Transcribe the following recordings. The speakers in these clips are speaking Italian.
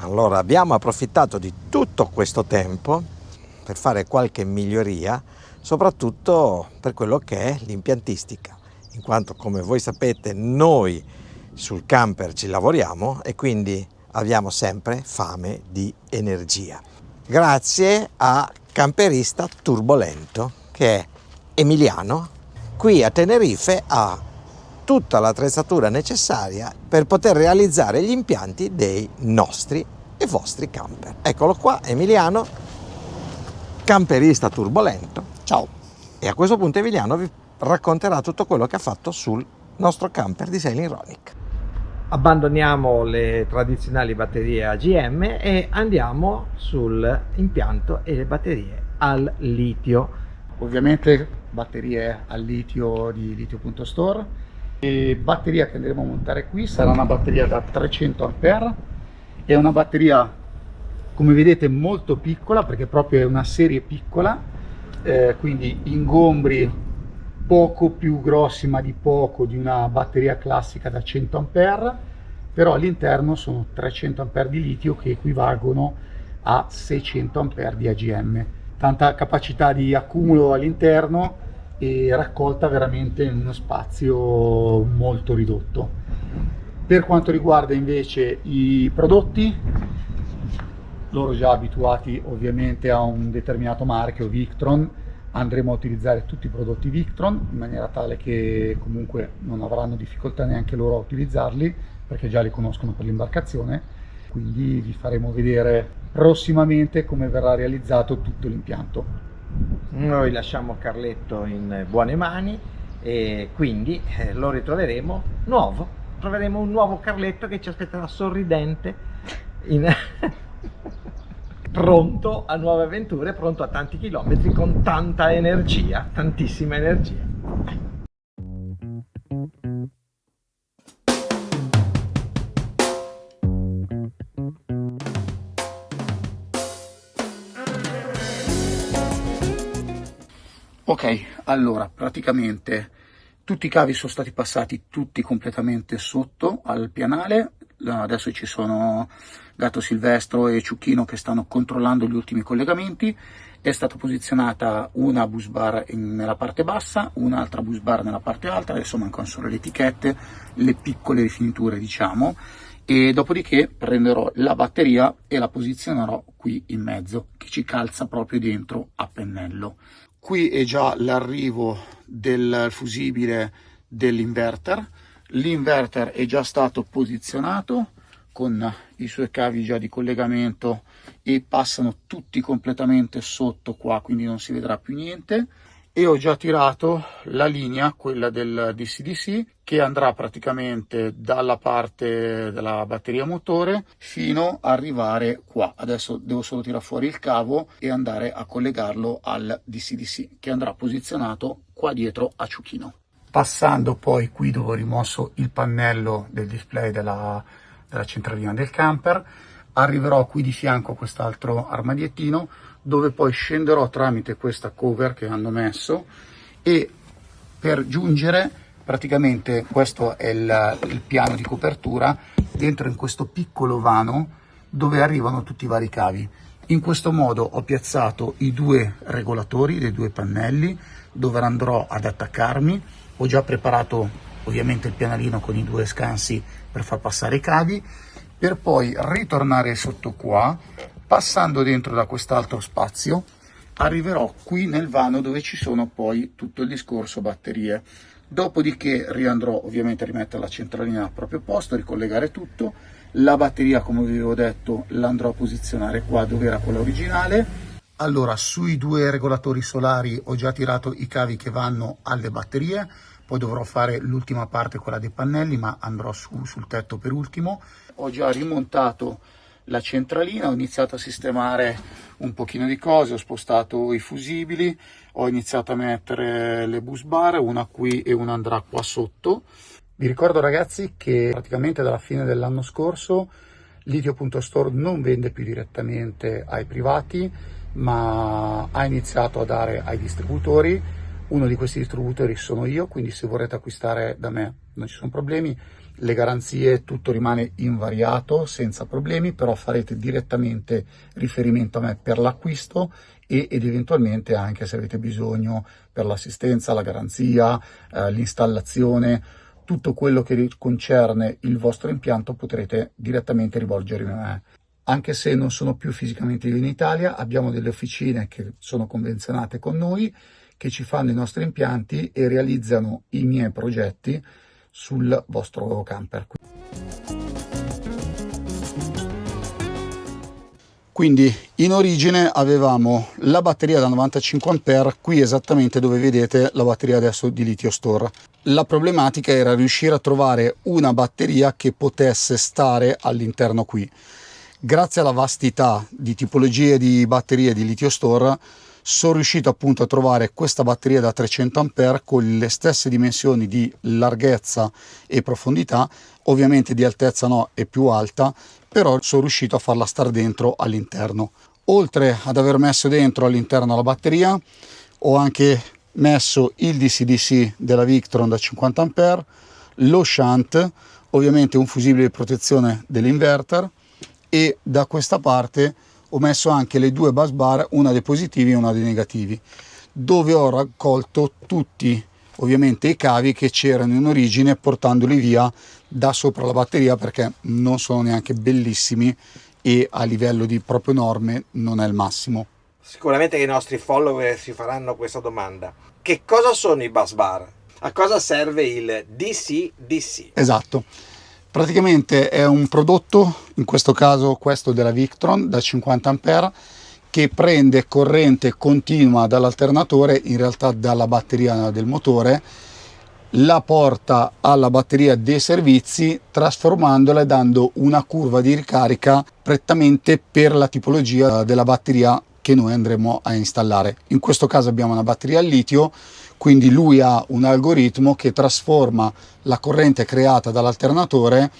Allora abbiamo approfittato di tutto questo tempo per fare qualche miglioria, soprattutto per quello che è l'impiantistica, in quanto, come voi sapete, noi sul camper ci lavoriamo e quindi abbiamo sempre fame di energia. Grazie a Camperista Turbolento, che è Emiliano, qui a Tenerife ha tutta l'attrezzatura necessaria per poter realizzare gli impianti dei nostri e vostri camper. Eccolo qua, Emiliano, Camperista Turbolento. Ciao. E a questo punto Emiliano vi racconterà tutto quello che ha fatto sul nostro camper di Sailing Ronic. Abbandoniamo le tradizionali batterie AGM e andiamo sull'impianto e le batterie al litio. Ovviamente batterie al litio di litio.store. E batteria che andremo a montare qui sarà una batteria da 300 Ah. È una batteria, come vedete, molto piccola, perché proprio è una serie piccola, quindi ingombri poco più grossi, ma di poco, di una batteria classica da 100 Ah, però all'interno sono 300 Ah di litio che equivalgono a 600 Ah di AGM. Tanta capacità di accumulo all'interno e raccolta veramente in uno spazio molto ridotto. Per quanto riguarda invece i prodotti, loro già abituati ovviamente a un determinato marchio, Victron, andremo a utilizzare tutti i prodotti Victron in maniera tale che comunque non avranno difficoltà neanche loro a utilizzarli, perché già li conoscono per l'imbarcazione. Quindi vi faremo vedere prossimamente come verrà realizzato tutto l'impianto. Noi lasciamo Carletto in buone mani e quindi lo ritroveremo nuovo. Troveremo un nuovo Carletto che ci aspetterà sorridente, pronto a nuove avventure, pronto a tanti chilometri, con tanta energia, tantissima energia. Ok, allora praticamente tutti i cavi sono stati passati tutti completamente sotto al pianale. Adesso ci sono Gatto Silvestro e Ciucchino che stanno controllando gli ultimi collegamenti. È stata posizionata una bus bar nella parte bassa, un'altra bus bar nella parte alta, adesso mancano solo le etichette, le piccole rifiniture diciamo, e dopodiché prenderò la batteria e la posizionerò qui in mezzo, che ci calza proprio dentro a pennello. Qui è già l'arrivo del fusibile dell'inverter. L'inverter è già stato posizionato con i suoi cavi già di collegamento e passano tutti completamente sotto qua, quindi non si vedrà più niente. E ho già tirato la linea, quella del DC-DC, che andrà praticamente dalla parte della batteria motore fino ad arrivare qua. Adesso devo solo tirare fuori il cavo e andare a collegarlo al DC-DC, che andrà posizionato qua dietro a Ciuchino. Passando poi qui dove ho rimosso il pannello del display della centralina del camper, arriverò qui di fianco a quest'altro armadiettino, dove poi scenderò tramite questa cover che hanno messo, e per giungere praticamente questo è il piano di copertura dentro in questo piccolo vano dove arrivano tutti i vari cavi. In questo modo ho piazzato i due regolatori dei due pannelli dove andrò ad attaccarmi. Ho già preparato ovviamente il pianalino con i due scansi per far passare i cavi, per poi ritornare sotto qua, passando dentro da quest'altro spazio, arriverò qui nel vano dove ci sono poi tutto il discorso batterie. Dopodiché riandrò ovviamente a rimettere la centralina al proprio posto, ricollegare tutto. La batteria, come vi avevo detto, l'andrò a posizionare qua dove era quella originale. Allora, sui due regolatori solari ho già tirato i cavi che vanno alle batterie, poi dovrò fare l'ultima parte, quella dei pannelli, ma andrò sul tetto per ultimo. Ho già rimontato la centralina, ho iniziato a sistemare un pochino di cose, ho spostato i fusibili, ho iniziato a mettere le bus bar, una qui e una andrà qua sotto. Vi ricordo ragazzi che praticamente dalla fine dell'anno scorso Litio.store non vende più direttamente ai privati, ma ha iniziato a dare ai distributori. Uno di questi distributori sono io, quindi se vorrete acquistare da me non ci sono problemi. Le garanzie, tutto rimane invariato, senza problemi, però farete direttamente riferimento a me per l'acquisto ed eventualmente anche se avete bisogno per l'assistenza, la garanzia, l'installazione, tutto quello che concerne il vostro impianto potrete direttamente rivolgervi a me. Anche se non sono più fisicamente io in Italia, abbiamo delle officine che sono convenzionate con noi, che ci fanno i nostri impianti e realizzano i miei progetti sul vostro camper. Quindi in origine avevamo la batteria da 95 A, qui esattamente dove vedete la batteria adesso di Litio Store. La problematica era riuscire a trovare una batteria che potesse stare all'interno qui. Grazie alla vastità di tipologie di batterie di Litio Store sono riuscito appunto a trovare questa batteria da 300 A con le stesse dimensioni di larghezza e profondità, ovviamente di altezza no, è più alta, però sono riuscito a farla stare dentro all'interno. Oltre ad aver messo dentro all'interno la batteria, ho anche messo il DC-DC della Victron da 50 A, lo shunt, ovviamente un fusibile di protezione dell'inverter, e da questa parte ho messo anche le due bus bar, una dei positivi e una dei negativi, dove ho raccolto tutti ovviamente i cavi che c'erano in origine, portandoli via da sopra la batteria, perché non sono neanche bellissimi e a livello di proprio norme non è il massimo. Sicuramente i nostri follower si faranno questa domanda: che cosa sono i bus bar? A cosa serve il DC-DC? Esatto, praticamente è un prodotto, in questo caso questo della Victron da 50 A, che prende corrente continua dall'alternatore, in realtà dalla batteria del motore, la porta alla batteria dei servizi, trasformandola e dando una curva di ricarica prettamente per la tipologia della batteria che noi andremo a installare. In questo caso abbiamo una batteria al litio, quindi lui ha un algoritmo che trasforma la corrente creata dall'alternatore,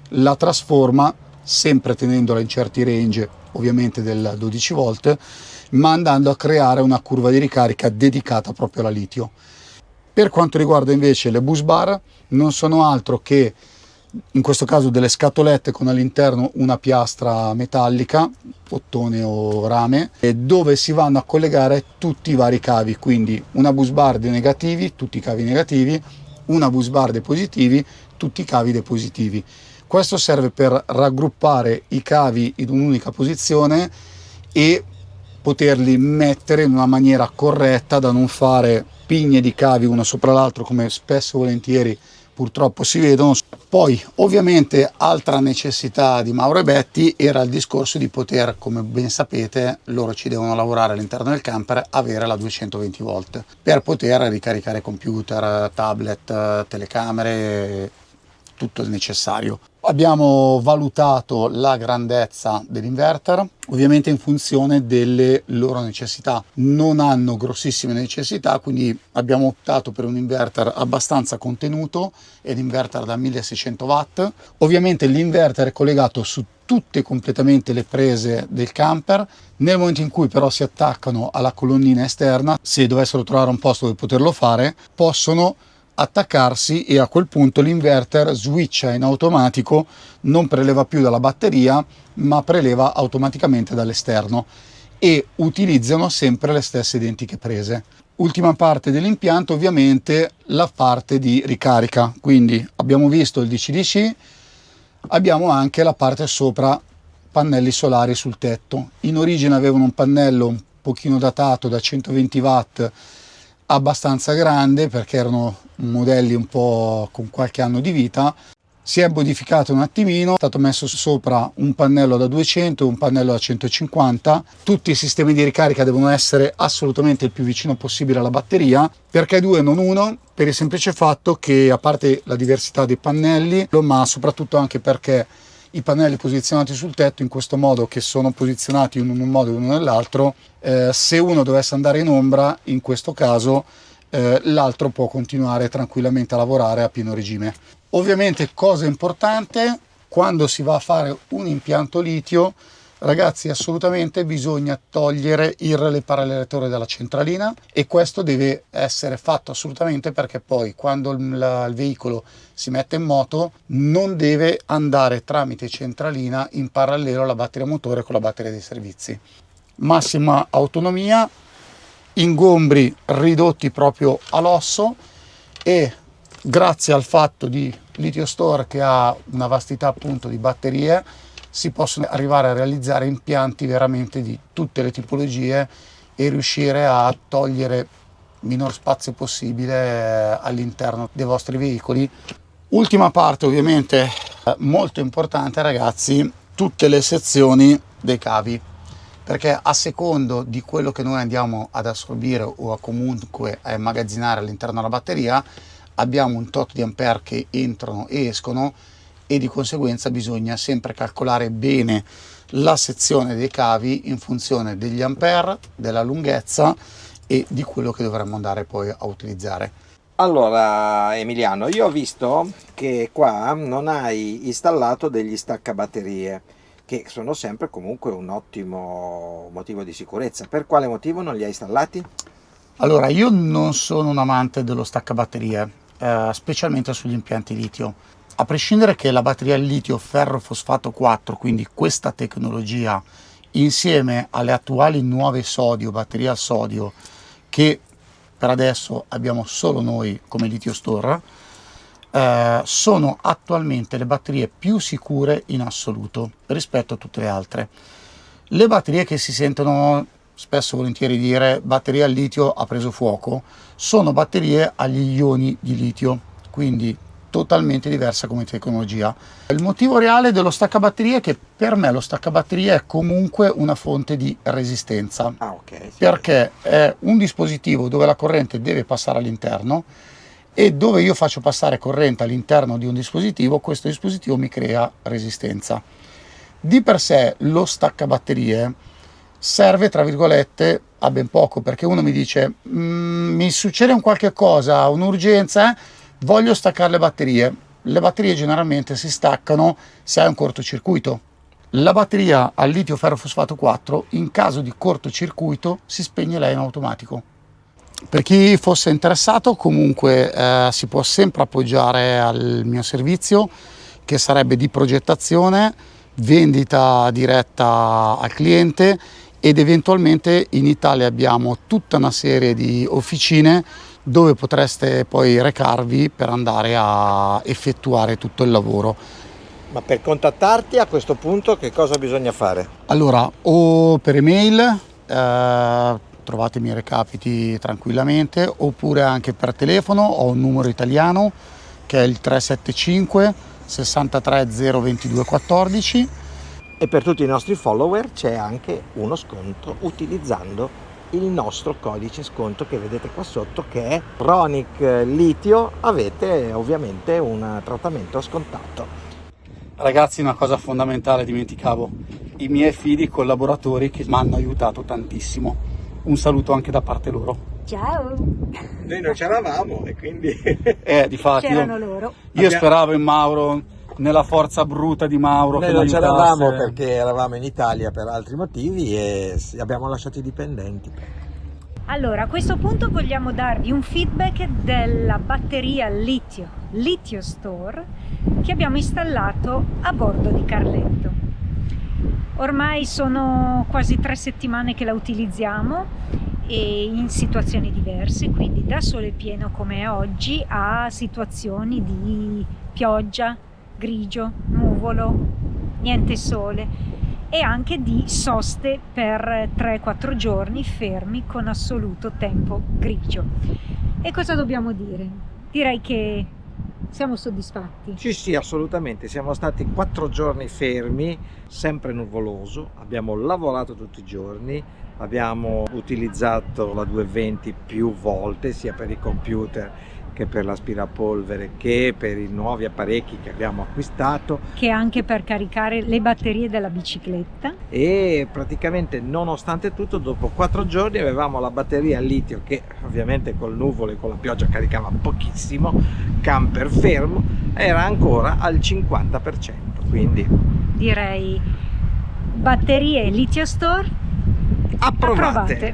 la trasforma sempre tenendola in certi range, ovviamente del 12 volt, ma andando a creare una curva di ricarica dedicata proprio alla litio. Per quanto riguarda invece le bus bar, non sono altro che in questo caso delle scatolette con all'interno una piastra metallica, ottone o rame, dove si vanno a collegare tutti i vari cavi, quindi una bus bar dei negativi, tutti i cavi negativi, una bus bar dei positivi, tutti i cavi dei positivi. Questo serve per raggruppare i cavi in un'unica posizione e poterli mettere in una maniera corretta, da non fare pigne di cavi uno sopra l'altro come spesso e volentieri purtroppo si vedono. Poi ovviamente altra necessità di Mauro e Betty era il discorso di poter, come ben sapete, loro ci devono lavorare all'interno del camper, avere la 220 volt per poter ricaricare computer, tablet, telecamere, tutto il necessario. Abbiamo valutato la grandezza dell'inverter, ovviamente in funzione delle loro necessità. Non hanno grossissime necessità, quindi abbiamo optato per un inverter abbastanza contenuto, è l'inverter da 1600 watt. Ovviamente l'inverter è collegato su tutte completamente le prese del camper. Nel momento in cui però si attaccano alla colonnina esterna, se dovessero trovare un posto dove poterlo fare, possono attaccarsi e a quel punto l'inverter switcha in automatico, non preleva più dalla batteria ma preleva automaticamente dall'esterno, e utilizzano sempre le stesse identiche prese. Ultima parte dell'impianto, ovviamente la parte di ricarica, quindi abbiamo visto il DC-DC, abbiamo anche la parte sopra, pannelli solari sul tetto. In origine avevano un pannello un pochino datato da 120 watt, abbastanza grande perché erano modelli un po' con qualche anno di vita. Si è modificato un attimino, è stato messo sopra un pannello da 200 e un pannello da 150. Tutti i sistemi di ricarica devono essere assolutamente il più vicino possibile alla batteria. Perché due non uno? Per il semplice fatto che, a parte la diversità dei pannelli, ma soprattutto anche perché i pannelli posizionati sul tetto in questo modo, che sono posizionati uno in un modo e uno nell'altro, se uno dovesse andare in ombra, in questo caso l'altro può continuare tranquillamente a lavorare a pieno regime. Ovviamente, cosa importante, quando si va a fare un impianto litio Ragazzi, assolutamente bisogna togliere il relè parallelatore dalla centralina, e questo deve essere fatto assolutamente perché poi quando il veicolo si mette in moto non deve andare tramite centralina in parallelo alla batteria motore con la batteria dei servizi. Massima autonomia, ingombri ridotti proprio all'osso, e grazie al fatto di Litio Store, che ha una vastità appunto di batterie, si possono arrivare a realizzare impianti veramente di tutte le tipologie e riuscire a togliere minor spazio possibile all'interno dei vostri veicoli. Ultima parte ovviamente molto importante, ragazzi, tutte le sezioni dei cavi, perché a secondo di quello che noi andiamo ad assorbire o a comunque a immagazzinare all'interno della batteria abbiamo un tot di ampere che entrano e escono, e di conseguenza bisogna sempre calcolare bene la sezione dei cavi in funzione degli ampere, della lunghezza e di quello che dovremmo andare poi a utilizzare. Allora Emiliano, io ho visto che qua non hai installato degli staccabatterie, che sono sempre comunque un ottimo motivo di sicurezza. Per quale motivo non li hai installati? Allora, io non sono un amante dello staccabatterie, specialmente sugli impianti litio. A prescindere che la batteria al litio ferro fosfato 4, quindi questa tecnologia, insieme alle attuali nuove sodio, batterie al sodio, che per adesso abbiamo solo noi come Litio Store, sono attualmente le batterie più sicure in assoluto rispetto a tutte le altre. Le batterie che si sentono spesso e volentieri dire batteria al litio ha preso fuoco, sono batterie agli ioni di litio, quindi totalmente diversa come tecnologia. Il motivo reale dello staccabatterie è che per me lo staccabatterie è comunque una fonte di resistenza, Ok, sì. perché è un dispositivo dove la corrente deve passare all'interno, e dove io faccio passare corrente all'interno di un dispositivo, questo dispositivo mi crea resistenza. Di per sé lo staccabatterie serve, tra virgolette, a ben poco, perché uno mi dice mi succede un qualche cosa, un'urgenza, voglio staccare le batterie. Le batterie generalmente si staccano se hai un cortocircuito. La batteria al litio ferro fosfato 4 in caso di cortocircuito si spegne lei in automatico. Per chi fosse interessato, comunque si può sempre appoggiare al mio servizio, che sarebbe di progettazione, vendita diretta al cliente, ed eventualmente in Italia abbiamo tutta una serie di officine dove potreste poi recarvi per andare a effettuare tutto il lavoro. Ma per contattarti a questo punto che cosa bisogna fare? Allora, o per email, trovate i miei recapiti tranquillamente, oppure anche per telefono. Ho un numero italiano che è il 375 63 022 14. E per tutti i nostri follower c'è anche uno sconto utilizzando il nostro codice sconto che vedete qua sotto, che è Ronic Litio. Avete ovviamente un trattamento scontato. Ragazzi, una cosa fondamentale dimenticavo: i miei fidi collaboratori che mi hanno aiutato tantissimo. Un saluto anche da parte loro. Ciao! Noi non c'eravamo e quindi Difatti C'erano loro. io speravo in Mauro, nella forza bruta di Mauro. noi che non mi c'eravamo aiutasse. perché eravamo in Italia per altri motivi e abbiamo lasciato i dipendenti. Allora, a questo punto vogliamo darvi un feedback della batteria Litio Store che abbiamo installato a bordo di Carletto. Ormai sono quasi 3 settimane che la utilizziamo, e in situazioni diverse, quindi da sole pieno come è oggi a situazioni di pioggia, grigio, nuvolo, niente sole, e anche di soste per 3-4 giorni fermi con assoluto tempo grigio. E cosa dobbiamo dire? Direi che siamo soddisfatti. Sì, assolutamente. Siamo stati 4 giorni fermi, sempre nuvoloso. Abbiamo lavorato tutti i giorni, abbiamo utilizzato la 220 più volte, sia per i computer che per l'aspirapolvere che per i nuovi apparecchi che abbiamo acquistato, Che anche per caricare le batterie della bicicletta. e praticamente nonostante tutto dopo 4 giorni avevamo la batteria al litio che ovviamente col nuvolo e con la pioggia caricava pochissimo, camper fermo, era ancora al 50%, quindi Direi Batterie Litio Store approvate. approvate.